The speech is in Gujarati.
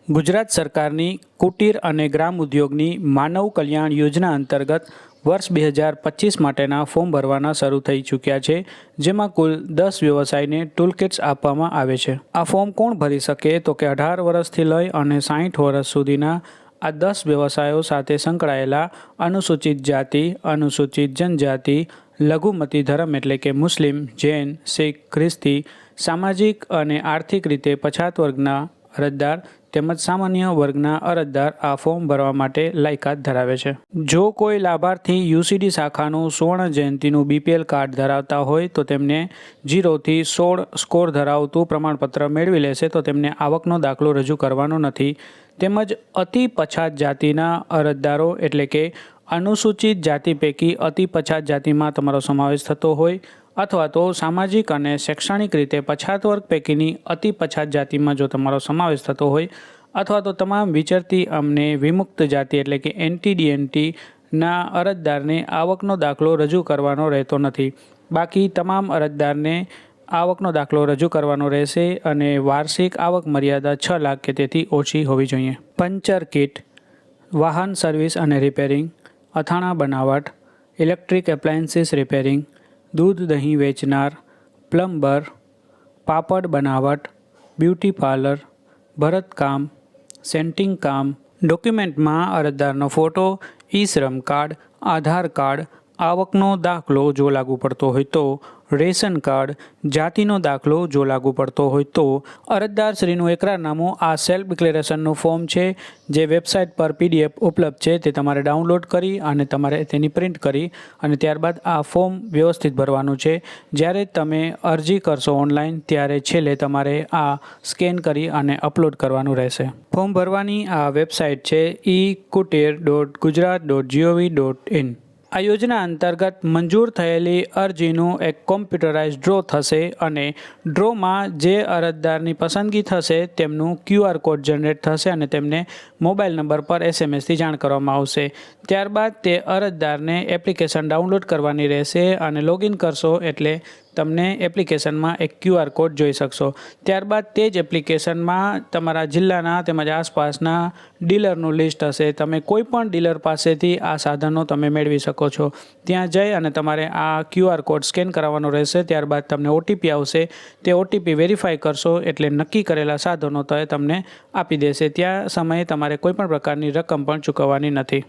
ગુજરાત સરકારની કુટીર અને ગ્રામ ઉદ્યોગની માનવ કલ્યાણ યોજના અંતર્ગત વર્ષ 2025 માટેના ફોર્મ ભરવાના શરૂ થઈ ચૂક્યા છે, જેમાં કુલ 10 વ્યવસાયને ટૂલકિટ્સ આપવામાં આવે છે. આ ફોર્મ કોણ ભરી શકે? તો કે 18 વર્ષથી લઈ અને 60 વર્ષ સુધીના આ 10 વ્યવસાયો સાથે સંકળાયેલા અનુસૂચિત જાતિ, અનુસૂચિત જનજાતિ, લઘુમતી ધર્મ એટલે કે મુસ્લિમ, જૈન, શીખ, ખ્રિસ્તી, સામાજિક અને આર્થિક રીતે પછાત વર્ગના અરજદાર તેમજ સામાન્ય વર્ગના અરજદાર આ ફોર્મ ભરવા માટે લાયકાત ધરાવે છે. જો કોઈ લાભાર્થી યુસીડી શાખાનું સુવર્ણ જયંતિનું બીપીએલ કાર્ડ ધરાવતા હોય તો તેમને 0 થી 16 સ્કોર ધરાવતું પ્રમાણપત્ર મેળવી લેશે તો તેમને આવકનો દાખલો રજૂ કરવાનો નથી. તેમજ અતિ પછાત જાતિના અરજદારો એટલે કે અનુસૂચિત જાતિ પૈકી અતિ પછાત જાતિમાં તમારો સમાવેશ થતો હોય અથવા તો સામાજિક અને શૈક્ષણિક રીતે પછાત વર્ગ પૈકીની અતિ પછાત જાતિમાં જો તમારો સમાવેશ થતો હોય અથવા તો તમામ વિચરતી અમને વિમુક્ત જાતિ એટલે કે NTDNTના અરજદારને આવકનો દાખલો રજૂ કરવાનો રહેતો નથી. બાકી તમામ અરજદારને આવકનો દાખલો રજૂ કરવાનો રહેશે અને વાર્ષિક આવક મર્યાદા 6 લાખ કે તેથી ઓછી હોવી જોઈએ. પંચર કિટ, વાહન સર્વિસ અને રિપેરિંગ, અથાણા બનાવટ, ઇલેક્ટ્રિક એપ્લાયન્સીસ રિપેરિંગ, દૂધ દહીં વેચનાર, પ્લમ્બર, પાપડ બનાવટ, બ્યુટી પાર્લર, ભરતકામ, સેન્ટિંગ કામ. ડોક્યુમેન્ટમાં અરજદારનો ફોટો, ઈ-શ્રમ કાર્ડ, આધાર કાર્ડ, આવકનો દાખલો જો લાગુ પડતો હોય તો, રેશન કાર્ડ, જાતિનો દાખલો જો લાગુ પડતો હોય તો, અરજદારશ્રીનું એકરારનામું. આ સેલ્ફ ડિક્લેરેશનનું ફોર્મ છે જે વેબસાઇટ પર PDF ઉપલબ્ધ છે, તે તમારે ડાઉનલોડ કરી અને તમારે તેની પ્રિન્ટ કરી અને ત્યારબાદ આ ફોર્મ વ્યવસ્થિત ભરવાનું છે. જ્યારે તમે અરજી કરશો ઓનલાઈન ત્યારે છેલ્લે તમારે આ સ્કેન કરી અને અપલોડ કરવાનું રહેશે. ફોર્મ ભરવાની આ વેબસાઇટ છે ekutir.gujarat.gov.in. આ યોજના અંતર્ગત મંજૂર થયેલી અરજીનું એક કોમ્પ્યુટરાઇઝ ડ્રો થશે અને ડ્રોમાં જે અરજદારની પસંદગી થશે તેમનું QR કોડ જનરેટ થશે અને તેમને મોબાઈલ નંબર પર SMSથી જાણ કરવામાં આવશે. ત્યારબાદ તે અરજદારને એપ્લિકેશન ડાઉનલોડ કરવાની રહેશે અને લોગિન કરશો એટલે તમને એપ્લિકેશનમાં એક QR કોડ જોઈ શકશો. ત્યારબાદ તે જ એપ્લિકેશનમાં તમારા જિલ્લાના તેમજ આસપાસના ડીલરનું લિસ્ટ હશે. તમે કોઈ પણ ડીલર પાસેથી આ સાધનો તમે મેળવી શકો છો. ત્યાં જઈ અને તમારે આ QR કોડ સ્કેન કરાવવાનો રહેશે. ત્યારબાદ તમને OTP આવશે. તે OTP વેરીફાઈ કરશો એટલે નક્કી કરેલા સાધનો તમને આપી દેશે. ત્યાં સમયે તમારે કોઈ પણ પ્રકારની રકમ પણ ચૂકવવાની નથી.